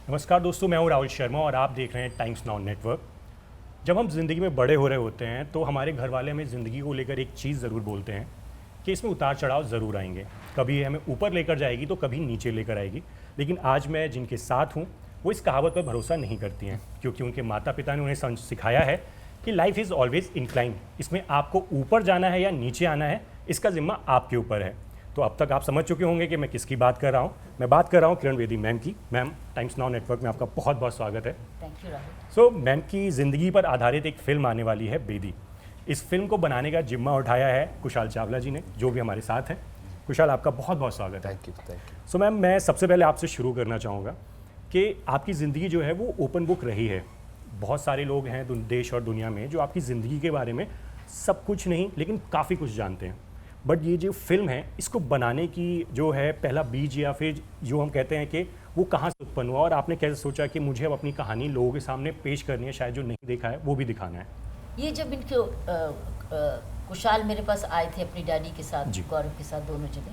नमस्कार दोस्तों, मैं हूं राहुल शर्मा और आप देख रहे हैं टाइम्स नाउ नेटवर्क। जब हम ज़िंदगी में बड़े हो रहे होते हैं तो हमारे घर वाले हमें ज़िंदगी को लेकर एक चीज़ ज़रूर बोलते हैं कि इसमें उतार चढ़ाव ज़रूर आएंगे। कभी हमें ऊपर लेकर जाएगी तो कभी नीचे लेकर आएगी। लेकिन आज मैं जिनके साथ हूँ वो इस कहावत पर भरोसा नहीं करती हैं, क्योंकि उनके माता पिता ने उन्हें सिखाया है कि लाइफ इज़ ऑलवेज इंक्लाइन। इसमें आपको ऊपर जाना है या नीचे आना है, इसका जिम्मा आपके ऊपर है। तो अब तक आप समझ चुके होंगे कि मैं किसकी बात कर रहा हूँ। मैं बात कर रहा हूँ किरण बेदी मैम की। मैम, टाइम्स नाउ नेटवर्क में आपका बहुत बहुत स्वागत है। Thank you Rahul. So ma'am की ज़िंदगी पर आधारित एक फ़िल्म आने वाली है बेदी। इस फिल्म को बनाने का जिम्मा उठाया है कुशाल चावला जी ने, जो भी हमारे साथ हैं। कुशाल, आपका बहुत बहुत स्वागत है। Thank you. सो मैम, मैं सबसे पहले आपसे शुरू करना चाहूँगा कि आपकी ज़िंदगी जो है वो ओपन बुक रही है। बहुत सारे लोग हैं देश और दुनिया में जो आपकी ज़िंदगी के बारे में सब कुछ नहीं लेकिन काफ़ी कुछ जानते हैं। बट ये जो फिल्म है, इसको बनाने की जो है पहला बीज या फिर जो हम कहते हैं कि वो कहाँ से उत्पन्न हुआ और आपने कैसे सोचा कि मुझे अब अपनी कहानी लोगों के सामने पेश करनी है, शायद जो नहीं देखा है वो भी दिखाना है? ये जब इनके कुशाल मेरे पास आए थे अपनी डैडी के साथ, गौरव के साथ, दोनों जने,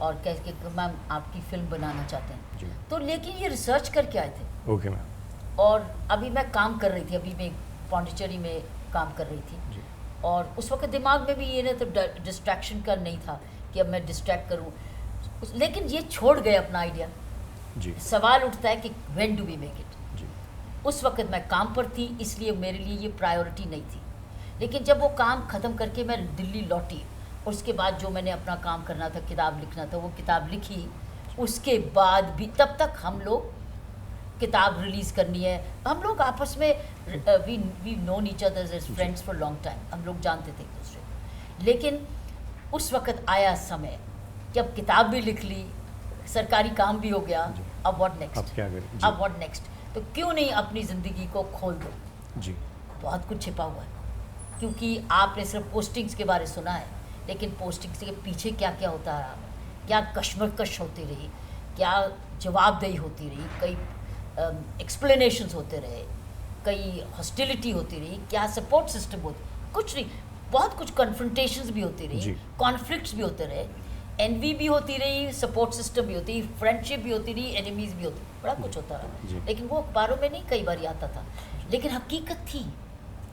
और कह के मैम आपकी फिल्म बनाना चाहते हैं जी। तो लेकिन ये रिसर्च करके आए थे। Okay ma'am. और अभी मैं काम कर रही थी, अभी मैं पौंडीचेरी में काम कर रही थी। जी। और उस वक्त दिमाग में भी ये ना तो डिस्ट्रैक्शन का नहीं था कि अब मैं डिस्ट्रैक्ट करूं, लेकिन ये छोड़ गए अपना आइडिया। जी। सवाल उठता है कि when do we make it. जी। उस वक्त मैं काम पर थी, इसलिए मेरे लिए ये प्रायोरिटी नहीं थी। लेकिन जब वो काम ख़त्म करके मैं दिल्ली लौटी, उसके बाद जो मैंने अपना काम करना था, किताब लिखना था, वो किताब लिखी। उसके बाद भी तब तक हम लोग किताब रिलीज़ करनी है, हम लोग आपस में we known each other as friends for long time, हम लोग जानते थे एक दूसरे को। लेकिन उस वक्त आया समय जब किताब भी लिख ली, सरकारी काम भी हो गया, अब व्हाट नेक्स्ट। अब क्या करें? अब व्हाट नेक्स्ट, तो क्यों नहीं अपनी ज़िंदगी को खोल दो। जी। बहुत कुछ छिपा हुआ है, क्योंकि आपने सिर्फ पोस्टिंग्स के बारे सुना है, लेकिन पोस्टिंग्स के पीछे क्या क्या होता रहा, क्या कश्मकश होती रही, क्या जवाबदेही होती रही, कई एक्सप्लेनेशंस होते रहे, कई हॉस्टिलिटी होती रही, क्या सपोर्ट सिस्टम होती, कुछ नहीं, बहुत कुछ कन्फ्रंटेशंस भी होती रही, कॉन्फ्लिक्ट्स भी होते रहे, एनवी भी होती रही, सपोर्ट सिस्टम भी होती, फ्रेंडशिप भी होती रही, एनिमीज़ भी होती, बड़ा कुछ होता रहा। लेकिन वो अखबारों में नहीं कई बार आता था, लेकिन हकीकत थी।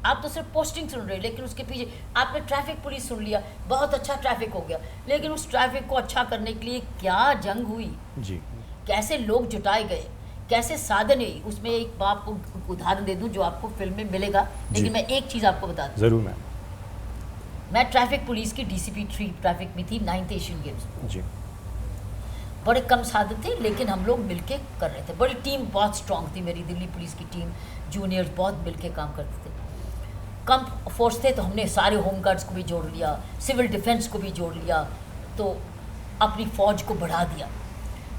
आप तो सिर्फ पोस्टिंग सुन रहे, लेकिन उसके पीछे आपने ट्रैफिक पुलिस सुन लिया, बहुत अच्छा ट्रैफिक हो गया, लेकिन उस ट्रैफिक को अच्छा करने के लिए क्या जंग हुई, जी। कैसे लोग जुटाए गए, कैसे साधन है। उसमें एक बात को उदाहरण दे दूं जो आपको फिल्म में मिलेगा, लेकिन मैं एक चीज़ आपको बता दूं। ज़रूर मैम। मैं ट्रैफिक पुलिस की DCP 3 ट्रैफिक में थी 9th एशियन गेम्स। जी। बड़े कम साधन थे, लेकिन हम लोग मिलके कर रहे थे। बड़ी टीम बहुत स्ट्रांग थी मेरी, दिल्ली पुलिस की टीम, जूनियर्स बहुत मिलके काम करते थे। कम फोर्स थे तो हमने सारे होमगार्ड्स को भी जोड़ लिया, सिविल डिफेंस को भी जोड़ लिया, तो अपनी फ़ौज को बढ़ा दिया।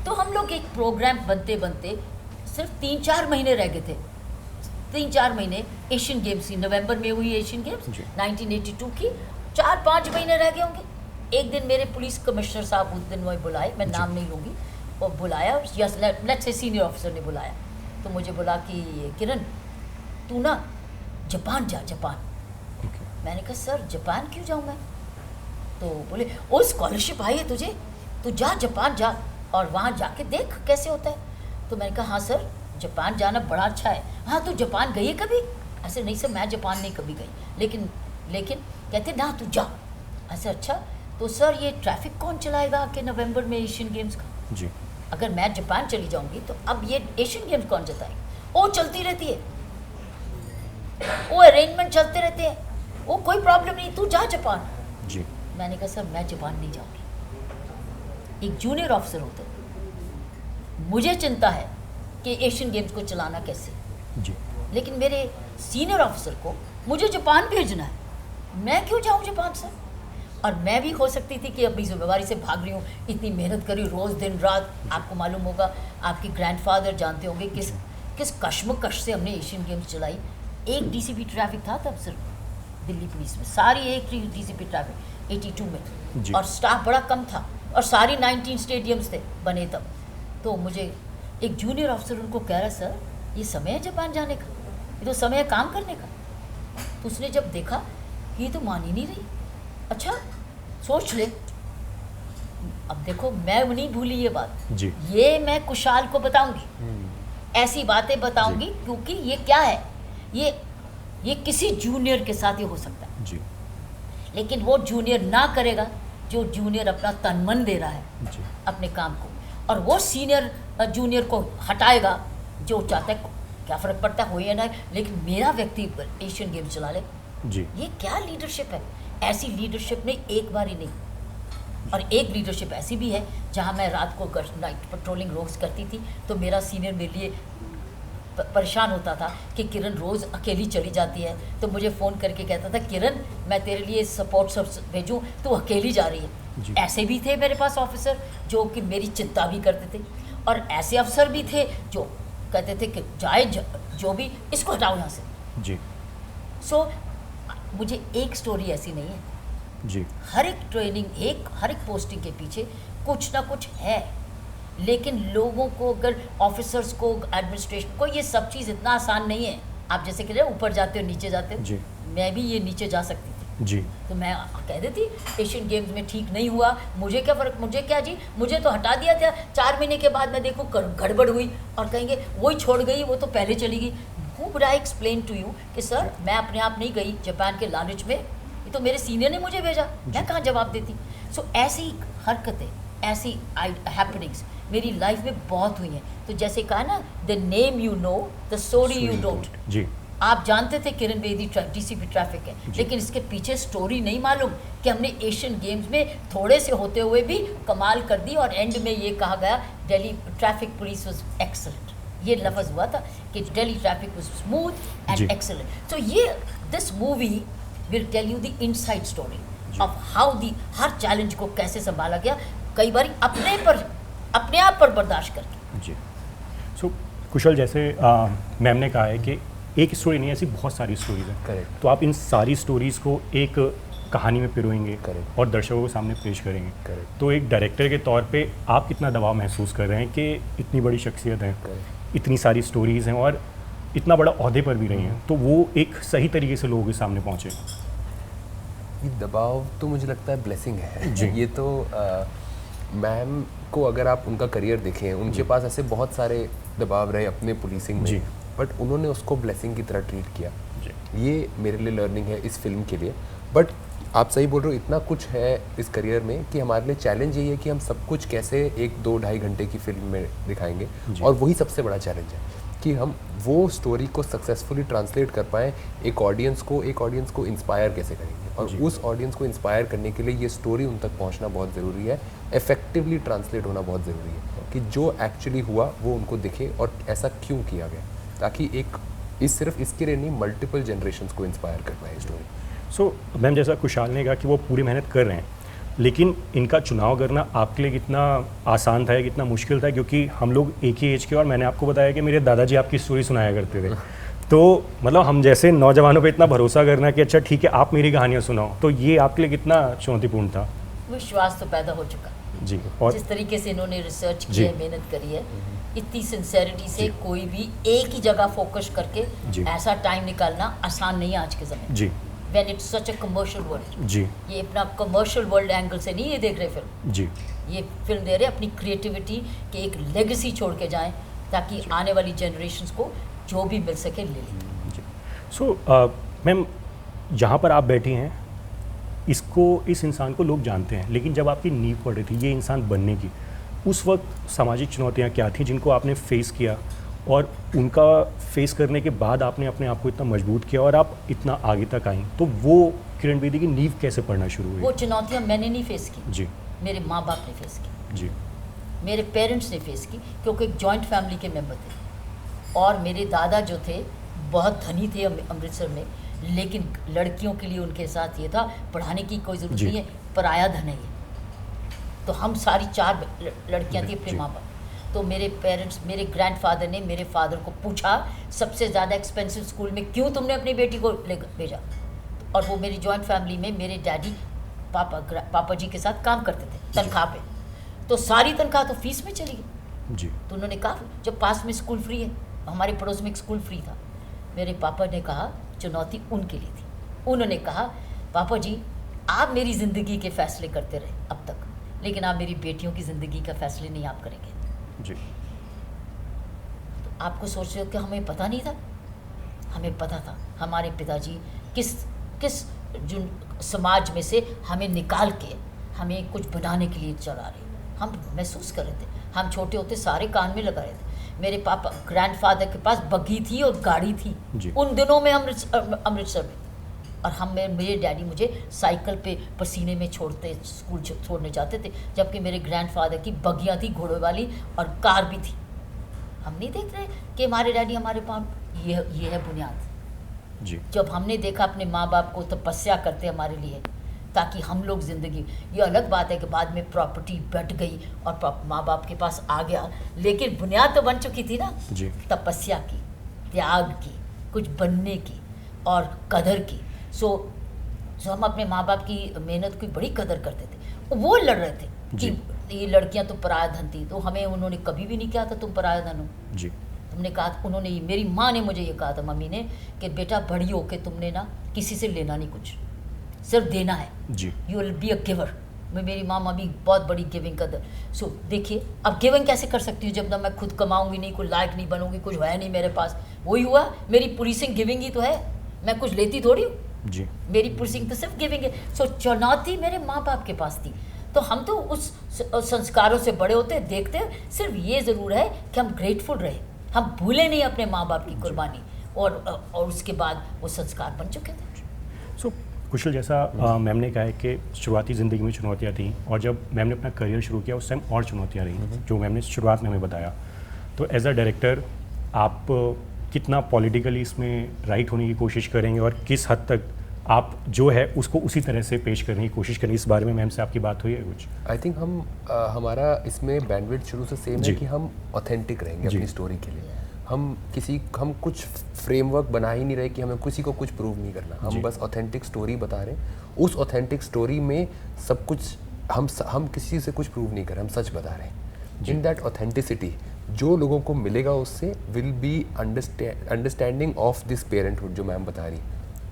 तो हम लोग एक प्रोग्राम बनते बनते सिर्फ 3-4 महीने रह गए थे। 3-4 महीने एशियन गेम्स की, नवंबर में हुई एशियन गेम्स 1982 की, 4-5 महीने रह गए होंगे। एक दिन मेरे पुलिस कमिश्नर साहब उस दिन वही बुलाए, मैं नाम नहीं लूँगी, और बुलाया, yes let's say senior officer ने बुलाया, तो मुझे बोला कि किरण तू ना जापान जा, जापान। मैंने कहा सर जापान क्यों जाऊँ मैं? तो बोले ओ स्कॉलरशिप आई है तुझे, तू जा जापान जा और वहाँ जाके देख कैसे होता है। तो मैंने कहा हाँ सर, जापान जाना बड़ा अच्छा है। हाँ तू जापान गई है कभी? ऐसे नहीं सर, मैं जापान नहीं कभी गई, लेकिन कहते ना तू जा। ऐसे अच्छा, तो सर ये ट्रैफिक कौन चलाएगा कि नवंबर में एशियन गेम्स का? जी। अगर मैं जापान चली जाऊंगी तो अब ये एशियन गेम्स कौन जताएगा? वो चलती रहती है, वो अरेंजमेंट चलते रहते हैं, वो कोई प्रॉब्लम नहीं, तू जा जापान। जी। मैंने कहा सर मैं जापान नहीं जाऊंगी। एक जूनियर ऑफिसर होते, मुझे चिंता है कि एशियन गेम्स को चलाना कैसे, जी। लेकिन मेरे सीनियर ऑफिसर को मुझे जापान भेजना है, मैं क्यों जाऊँ जापान सर? और मैं भी हो सकती थी कि अपनी जिम्मेवारी से भाग रही हूँ, इतनी मेहनत करी रोज़ दिन रात। आपको मालूम होगा, आपके ग्रैंडफादर जानते होंगे किस कश्मकश से हमने एशियन गेम्स चलाई। एक DCP ट्रैफिक था तब सिर्फ दिल्ली पुलिस में, सारी एक DCP ट्रैफिक 82 में, और स्टाफ बड़ा कम था, और सारी 19 स्टेडियम्स थे बने तब। तो मुझे एक जूनियर ऑफिसर उनको कह रहा सर ये समय है जापान जाने का, ये तो समय है काम करने का। तो उसने जब देखा कि ये तो मान ही नहीं रही, अच्छा सोच ले। अब देखो मैं नहीं भूली ये बात, जी। ये मैं कुशाल को बताऊंगी, ऐसी बातें बताऊंगी क्योंकि ये क्या है, ये किसी जूनियर के साथ ही हो सकता है, जी लेकिन वो जूनियर ना करेगा जो जूनियर अपना तन मन दे रहा है जी अपने काम को, और वो सीनियर जूनियर को हटाएगा जो चाहता है। क्या फ़र्क पड़ता है हो या ना, लेकिन मेरा व्यक्ति एशियन गेम्स चला ले। जी ये क्या लीडरशिप है? ऐसी लीडरशिप ने एक बार ही नहीं, और एक लीडरशिप ऐसी भी है जहाँ मैं रात को नाइट पेट्रोलिंग रोज़ करती थी तो मेरा सीनियर मेरे लिए परेशान होता था कि किरण रोज़ अकेली चली जाती है, तो मुझे फ़ोन करके कहता था किरण मैं तेरे लिए सपोर्ट सब भेजूँ, तू अकेली जा रही जी। है। ऐसे भी थे मेरे पास ऑफिसर जो कि मेरी चिंता भी करते थे, और ऐसे अफसर भी थे जो कहते थे कि जाए जो भी, इसको हटाओ यहाँ से। जी सो मुझे एक स्टोरी ऐसी नहीं है, जी हर एक ट्रेनिंग, हर एक पोस्टिंग के पीछे कुछ ना कुछ है, लेकिन लोगों को, अगर ऑफिसर्स को, एडमिनिस्ट्रेशन को, ये सब चीज़ इतना आसान नहीं है। आप जैसे कह रहे हो ऊपर जाते हो नीचे जाते हो, जी मैं भी ये नीचे जा सकती थी, जी तो मैं कह देती एशियन गेम्स में ठीक नहीं हुआ, मुझे क्या फ़र्क, मुझे क्या जी, मुझे तो हटा दिया था। 4 महीने के बाद मैं देखूँ गड़बड़ हुई और कहेंगे वही छोड़ गई, वो तो पहले चली गई। Who would I explain to you कि सर मैं अपने आप नहीं गई जापान के लालच में, ये तो मेरे सीनियर ने मुझे भेजा, मैं कहाँ जवाब देती। सो ऐसी हरकतें, ऐसी हैपनिंग्स मेरी लाइफ में बहुत हुई हैं। तो जैसे कहा ना, the name you know, the story you don't. जी आप जानते थे किरण बेदी डीसीपी ट्रैफिक है, लेकिन इसके पीछे स्टोरी नहीं मालूम कि हमने एशियन गेम्स में थोड़े से होते हुए भी कमाल कर दी, और एंड में ये कहा गया Delhi traffic police was excellent. ये लफ्ज़ हुआ था कि दिल्ली ट्रैफिक वाज स्मूथ जी। And excellent. सो ये this movie will tell you the inside story of how दी हर चैलेंज को कैसे संभाला गया, कई बार अपने आप पर बर्दाश्त करके। जी। सो कुशल, जैसे मैम ने कहा है कि एक स्टोरी नहीं, ऐसी बहुत सारी स्टोरीज हैं। करेक्ट। तो आप इन सारी स्टोरीज को एक कहानी में पिरोएंगे Correct. और दर्शकों के सामने पेश करेंगे। Correct. तो एक डायरेक्टर के तौर पे आप कितना दबाव महसूस कर रहे हैं कि इतनी बड़ी शख्सियत है, Correct. इतनी सारी स्टोरीज हैं और इतना बड़ा ओहदे पर भी रही हैं, तो वो एक सही तरीके से लोगों के सामने पहुँचे? ये दबाव तो मुझे लगता है ब्लेसिंग है जी। ये तो मैम को अगर आप उनका करियर देखें, उनके पास ऐसे बहुत सारे दबाव रहे अपने पुलिसिंग जी। में, बट उन्होंने उसको ब्लेसिंग की तरह ट्रीट किया। जी। ये मेरे लिए लर्निंग है इस फिल्म के लिए। बट आप सही बोल रहे हो, इतना कुछ है इस करियर में कि हमारे लिए चैलेंज यही है कि हम सब कुछ कैसे 1-2-2.5 घंटे की फिल्म में दिखाएंगे। जी। और वही सबसे बड़ा चैलेंज है कि हम वो स्टोरी को सक्सेसफुली ट्रांसलेट कर पाएँ एक ऑडियंस को इंस्पायर कैसे करेंगे, और जी। उस ऑडियंस को इंस्पायर करने के लिए ये स्टोरी उन तक पहुंचना बहुत ज़रूरी है, इफेक्टिवली ट्रांसलेट होना बहुत ज़रूरी है कि जो एक्चुअली हुआ वो उनको दिखे और ऐसा क्यों किया गया, ताकि सिर्फ इसके लिए नहीं, मल्टीपल जनरेशन्स को इंस्पायर कर पाए स्टोरी। सो मैम, जैसा कुशाल ने कहा कि वो पूरी मेहनत कर रहे हैं, लेकिन इनका चुनाव करना आपके लिए कितना आसान था या कितना मुश्किल था? क्योंकि हम लोग एक ही एज के, और मैंने आपको बताया कि मेरे दादाजी आपकी स्टोरी सुनाया करते थे। तो मतलब हम जैसे नौजवानों पे इतना भरोसा करना कि अच्छा ठीक है आप मेरी कहानियाँ सुनाओ, तो ये आपके लिए कितना चुनौतीपूर्ण था? विश्वास तो पैदा हो चुका, जी। और जिस तरीके से इन्होंने रिसर्च की जी। है, मेहनत करी है, इतनी सिंसेरिटी से जी। कोई भी एक ही जगह फोकस करके जी। ऐसा टाइम निकालना आसान नहीं है आज के समय। जी when it's such a commercial world, जी ये अपना कमर्शियल वर्ल्ड एंगल से नहीं ये देख रहे फिल्म, जी ये फिल्म दे रहे अपनी क्रिएटिविटी के एक लेगेसी छोड़ के जाएं, ताकि आने वाली जनरेशन्स को जो भी मिल सके ले लें। जी। सो मैम, जहाँ पर आप बैठी हैं, इस इंसान को लोग जानते हैं, लेकिन जब आपकी नींव पड़ रही थी ये इंसान बनने की, उस वक्त सामाजिक चुनौतियाँ क्या थी जिनको आपने फेस किया, और उनका फेस करने के बाद आपने अपने आप को इतना मजबूत किया और आप इतना आगे तक आई? तो वो किरण बेदी की नींव कैसे पड़ना शुरू हुई? वो चुनौतियाँ मैंने नहीं फेस की, जी मेरे माँ बाप ने फेस की, जी मेरे पेरेंट्स ने फेस की, क्योंकि एक जॉइंट फैमिली के मेंबर थे, और मेरे दादा जो थे बहुत धनी थे अमृतसर में, लेकिन लड़कियों के लिए उनके साथ ये था पढ़ाने की कोई ज़रूरत जी। नहीं है, पराया धन है ये। तो हम सारी 4 लड़कियां थी अपने जी। माँ बाप। तो मेरे पेरेंट्स, मेरे ग्रैंडफादर ने मेरे फादर को पूछा सबसे ज़्यादा एक्सपेंसिव स्कूल में क्यों तुमने अपनी बेटी को ले भेजा, और वो मेरी जॉइंट फैमिली में मेरे डैडी पापा जी के साथ काम करते थे तनख्वाह पे, तो सारी तनख्वाह तो फीस में चली गई। जी तो उन्होंने कहा जब पास में स्कूल फ्री है, हमारे पड़ोस में एक स्कूल फ्री था, मेरे पापा ने कहा चुनौती उनके लिए थी। उन्होंने कहा पापा जी आप मेरी ज़िंदगी के फैसले करते रहे अब तक, लेकिन आप मेरी बेटियों की ज़िंदगी का फैसले नहीं आप करेंगे। जी तो आपको सोच रहे हो कि हमें पता नहीं था? हमें पता था। हमारे पिताजी किस किस जो समाज में से हमें निकाल के हमें कुछ बनाने के लिए चला रहे, हम महसूस कर रहे थे। हम छोटे होते सारे कान में लगा रहे थे। मेरे पापा ग्रैंडफादर के पास बग्गी थी और गाड़ी थी जी। उन दिनों में अमृतसर में, और मेरे डैडी मुझे साइकिल पे पसीने में स्कूल छोड़ने जाते थे, जबकि मेरे ग्रैंडफादर की बग्गियाँ थी घोड़े वाली और कार भी थी। हम नहीं देख रहे कि हमारे डैडी हमारे पास ये है बुनियाद। जी। जब हमने देखा अपने माँ बाप को तपस्या करते हमारे लिए ताकि हम लोग ज़िंदगी, ये अलग बात है कि बाद में प्रॉपर्टी बढ़ गई और माँ बाप के पास आ गया, लेकिन बुनियाद तो बन चुकी थी ना जी। तपस्या की, त्याग की, कुछ बनने की और कदर की। सो हम अपने माँ बाप की मेहनत की बड़ी कदर करते थे। वो लड़ रहे थे कि ये लड़कियाँ तो पराया धन थी, तो हमें उन्होंने कभी भी नहीं कहा था तुम पराया धन हो। जी। तुमने कहा, उन्होंने, मेरी माँ ने मुझे ये कहा था, मम्मी ने, कि बेटा बड़ी हो के तुमने ना किसी से लेना नहीं, कुछ सिर्फ देना है। जी। You will be a giver. मेरी माँ भी बहुत बड़ी गिविंग कर। सो देखिए, अब गिविंग कैसे कर सकती हूँ जब तक मैं खुद कमाऊंगी नहीं, कुछ लायक नहीं बनूंगी, कुछ है नहीं मेरे पास। वही हुआ, मेरी पुलिसिंग गिविंग ही तो है, मैं कुछ लेती थोड़ी हूँ। जी। मेरी पुलिसिंग तो सिर्फ गिविंग है। सो चुनौती मेरे माँ बाप के पास थी, तो हम तो उस संस्कारों से बड़े होते देखते। सिर्फ ये ज़रूर है कि हम ग्रेटफुल रहे, हम भूले नहीं अपने माँ बाप की कुर्बानी, और उसके बाद वो संस्कार बन चुके थे। सो कुशल, जैसा मैम ने कहा है कि शुरुआती ज़िंदगी में चुनौतियाँ थी, और जब मैम ने अपना करियर शुरू किया उस टाइम और चुनौतियाँ रही, जो मैम ने शुरुआत में हमें बताया। तो एज अ डायरेक्टर आप कितना पॉलिटिकली इसमें राइट होने की कोशिश करेंगे, और किस हद तक आप जो है उसको उसी तरह से पेश करने की कोशिश करेंगे? इस बारे में मैम से आपकी बात हुई है कुछ? आई थिंक हमारा इसमें बैंडविड्थ शुरू से सेम है कि हम ऑथेंटिक रहेंगे अपनी स्टोरी के लिए। हम कुछ फ्रेमवर्क बना ही नहीं रहे कि हमें किसी को कुछ प्रूव नहीं करना, हम बस ऑथेंटिक स्टोरी बता रहे हैं। उस ऑथेंटिक स्टोरी में सब कुछ, हम किसी से कुछ प्रूव नहीं कर रहे, हम सच बता रहे हैं। इन दैट ऑथेंटिसिटी जो लोगों को मिलेगा उससे will be understanding of this parenthood, जो मैम बता रही,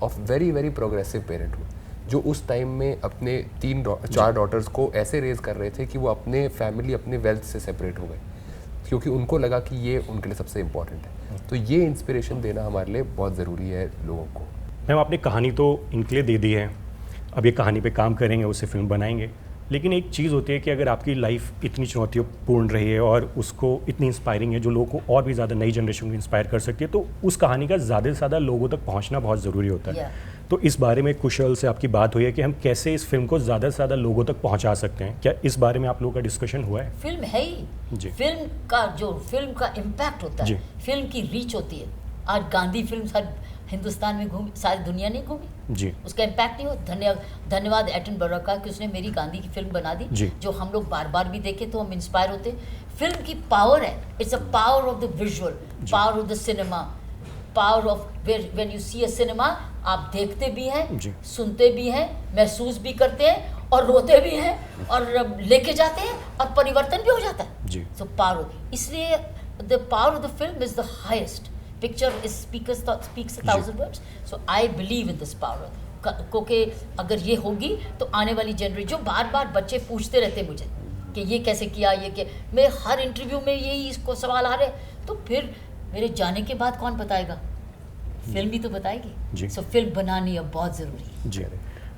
of very very progressive parenthood, जो उस टाइम में अपने 4 डॉटर्स को ऐसे रेज कर रहे थे कि वो अपने फैमिली, अपने वेल्थ से सेपरेट हो गए, क्योंकि उनको लगा कि ये उनके लिए सबसे इम्पॉर्टेंट है। तो ये इंस्पिरेशन देना हमारे लिए बहुत ज़रूरी है लोगों को। मैम, आपने कहानी तो इनके लिए दे दी है, अब ये कहानी पे काम करेंगे, उससे फिल्म बनाएंगे, लेकिन एक चीज़ होती है कि अगर आपकी लाइफ इतनी चुनौतियों रही है और उसको इतनी इंस्पायरिंग है जो लोगों को और भी ज़्यादा नई जनरेशन को इंस्पायर कर सकती है, तो उस कहानी का ज़्यादा से ज़्यादा लोगों तक पहुँचना बहुत ज़रूरी होता है। तो इस बारे में कुशल से आपकी बात हुई है कि हम कैसे इस फिल्म को ज़्यादा से ज़्यादा लोगों तक पहुँचा सकते हैं? क्या इस बारे में आप लोगों का डिस्कशन हुआ है? फिल्म है ही जी। फिल्म का इम्पैक्ट होता है, फिल्म की रीच होती है। आज गांधी फिल्म सारी हिंदुस्तान में घूमी, सारी दुनिया नहीं घूमी जी। उसका इम्पैक्ट नहीं हो। धन्यवाद एटनबरो का कि उसने मेरी गांधी की फिल्म बना दी, जो हम लोग बार बार भी देखे तो हम इंस्पायर होते। फिल्म की पावर है, it's a power of the visual, power of the cinema, power of when you see a cinema, आप देखते भी हैं, सुनते भी हैं, महसूस भी करते हैं, और रोते भी हैं, और लेके जाते हैं, और परिवर्तन भी हो जाता है। सो पावर, इसलिए the power of the film is the highest. Picture is speaks 1,000 words. So I believe in this power. क्योंकि अगर ये होगी तो आने वाली जनरेशन, जो बार बार बच्चे पूछते रहते मुझे कि ये कैसे किया, ये क्या, मैं हर इंटरव्यू में यही इसको सवाल आ रहे, तो फिर मेरे जाने के बाद कौन बताएगा? फिल्म ही तो बताएगी। सो फिल्म बनानी अब बहुत ज़रूरी है। जी।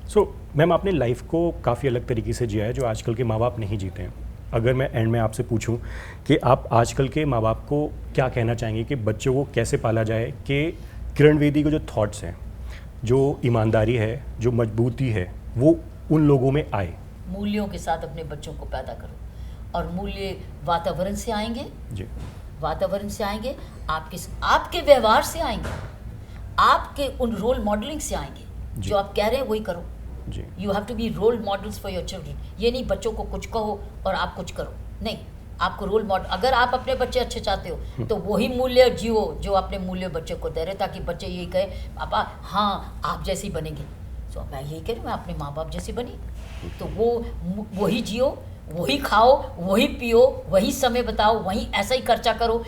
सो मैम, आपने लाइफ को काफ़ी अलग तरीके से जिया है जो आजकल के माँ बाप नहीं जीते हैं। अगर मैं एंड में आपसे पूछूं कि आप आजकल के माँ बाप को क्या कहना चाहेंगे कि बच्चों को कैसे पाला जाए कि किरण बेदी के जो थॉट्स हैं, जो ईमानदारी है, जो मजबूती है, वो उन लोगों में आए? मूल्यों के साथ अपने बच्चों को पैदा करो, और मूल्य वातावरण से आएंगे। जी। वातावरण से आएंगे, आपके व्यवहार से आएंगे, आपके उन रोल मॉडलिंग से आएंगे। जो आप कह रहे हैं वही करो। You have to be role models for your children. ये नहीं बच्चों को कुछ कहो और आप कुछ करो, नहीं, आपको रोल मॉडल, अगर आप अपने बच्चे अच्छे चाहते हो तो वही मूल्य जियो जो अपने मूल्य बच्चे को दे रहे, ताकि बच्चे यही कहे पापा हाँ आप जैसे ही बनेंगे। तो मैं यही कह रही हूँ, मैं अपने माँ बाप जैसी बनी, तो वो वही जियो, वही खाओ, वही पियो, वही समय बताओ, वही ऐसा ही खर्चा करो,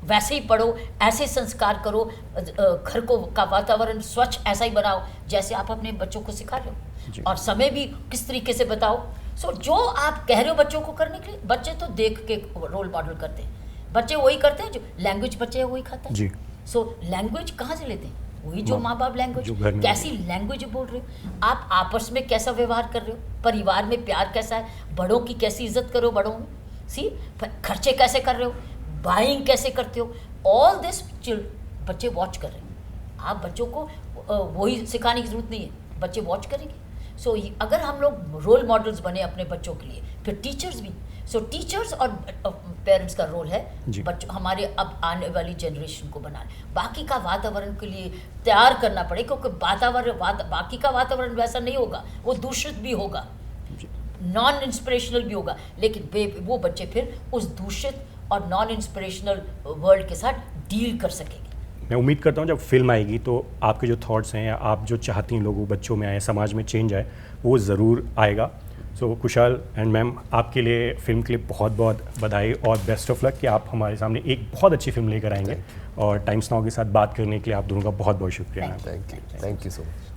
वैसे ही पढ़ो, ऐसे संस्कार करो, घर को का वातावरण स्वच्छ ऐसा ही बनाओ जैसे आप अपने बच्चों को सिखा रहे हो, और समय भी किस तरीके से बताओ। सो जो आप कह रहे हो बच्चों को करने के लिए, बच्चे तो देख के रोल मॉडल करते हैं। बच्चे वही करते हैं जो लैंग्वेज बच्चे वही खाता है। जी। सो लैंग्वेज कहाँ से लेते हैं? वही जो माँ बाप लैंग्वेज, जो घर में कैसी लैंग्वेज बोल रहे हो आप, आपस में कैसा व्यवहार कर रहे हो, परिवार में प्यार कैसा है, बड़ों की कैसी इज्जत करो, बड़ों में सी खर्चे कैसे कर रहे हो, बाइंग कैसे करते हो, ऑल दिस बच्चे वॉच कर रहे हैं। आप बच्चों को वही सिखाने की जरूरत नहीं है, बच्चे वॉच करेंगे। सो अगर हम लोग रोल मॉडल्स बने अपने बच्चों के लिए, फिर टीचर्स भी, सो टीचर्स और पेरेंट्स का रोल है बच्चों हमारे अब आने वाली जनरेशन को बनाना, बाकी का वातावरण के लिए तैयार करना पड़े, क्योंकि बाकी का वातावरण वैसा नहीं होगा, वो दूषित भी होगा, नॉन इंस्पिरेशनल भी होगा, लेकिन वो बच्चे फिर उस दूषित और नॉन इंस्पिरेशनल वर्ल्ड के साथ डील कर सकेंगे। मैं उम्मीद करता हूँ जब फिल्म आएगी तो आपके जो थॉट्स हैं या आप जो चाहती हैं लोगों बच्चों में आए, समाज में चेंज आए, वो ज़रूर आएगा। सो कुशाल एंड मैम, आपके लिए फिल्म के लिए बहुत बहुत बधाई और बेस्ट ऑफ लक कि आप हमारे सामने एक बहुत अच्छी फिल्म लेकर आएंगे। और टाइम्स नाउ के साथ बात करने के लिए आप दोनों का बहुत बहुत शुक्रिया। Thank you so much.